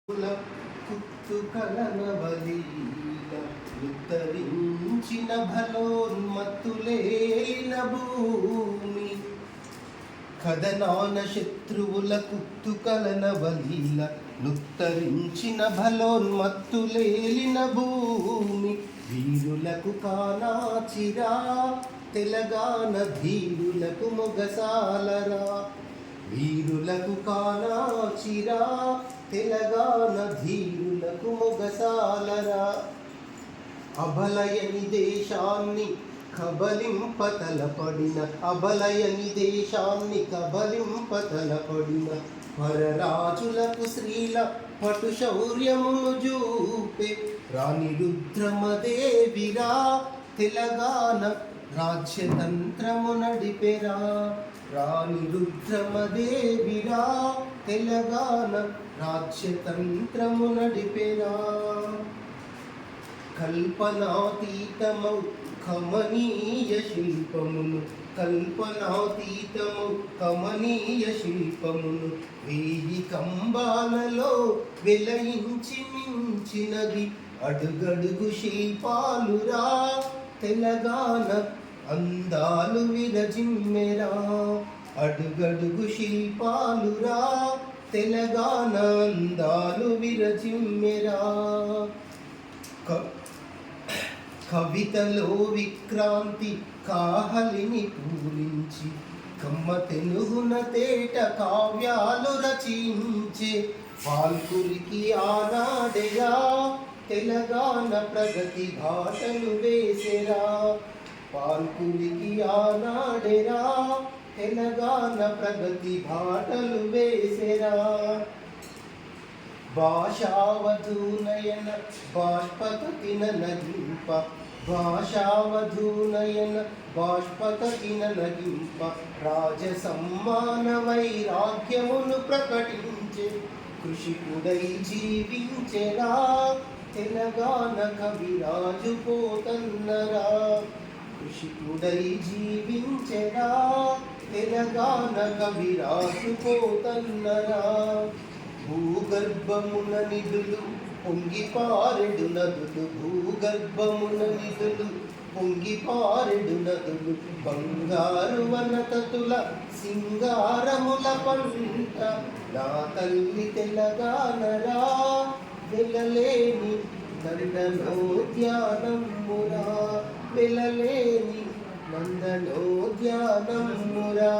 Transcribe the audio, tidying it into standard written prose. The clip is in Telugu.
కుత్తుకలనవలీల ఉత్తరించిన భలోన్మత్తులేలిన భూమి కదనాన శత్రువుల కుత్తుకలనవలీల నుత్తరించిన భలోన్మత్తులేలిన భూమి వీరులకు కానాచిరా తెలంగాణ ధీరులకు మొగసాలరా వీరులకు కానాచిరా తెలంగాణ ధీరులకు మొగసాలరా అబలయని దేశాన్ని కబలింపతలపడిన అబలయని దేశాన్ని కబలింపతలపడిన పరరాజులకు శ్రీల పటు శౌర్యమును చూపే రాణి రుద్రమదేవిరా తెలంగాణ రాజ్యతంత్రము నడిపెరా రాణి రుద్రమదేవిరా తెలంగాణ రాజ్యతంత్రము నడిపెరా కల్పనాతీతమౌ కమనీయ శిల్పమును కల్పనాతీతము కమనీయ శిల్పమును వేయి కంబాలలో వెలయించి మించినది అడుగడుగు శిల్పాలురా తెలంగాణ అందాలు విరజిమ్మెరా అడుగడుగు శిల్పాలురా తెలంగాణ అందాలు విరజిమ్మెరా కవితలో విక్రాంతి కాహలిని పూరించి కమ్మ తెలుగున తేట కావ్యాలు రచించే పాల్కురికి ఆనాడెరా తెలంగాణ ప్రగతి భాషలు వేసెరా పాల్కురికి ఆనాడెరా తెలంగాణ ప్రగతి బాటలు వేసెరా భాషావధూనయన బాష్పతకిన నగింప భాషావధూనయన బాష్పతకిన నగింప రాజసమ్మాన వైరాగ్యమును ప్రకటించే కృషికుడై జీవించెరా తెలంగాణ కవిరాజు పోతన్నరా కృషికుడై జీవించెరా తెలంగాణ కవిరాజు పోతన్నరా భూగర్భమున నిధులు పొంగిపారెడు నదులు భూగర్భమున నిధులు పొంగిపారెడు నదులు బంగారు వనతతుల సింగారముల పంట నా తల్లి తెలంగాణరా వెలలేని నందనోద్యానమురా వెలలేని నందనోద్యానమురా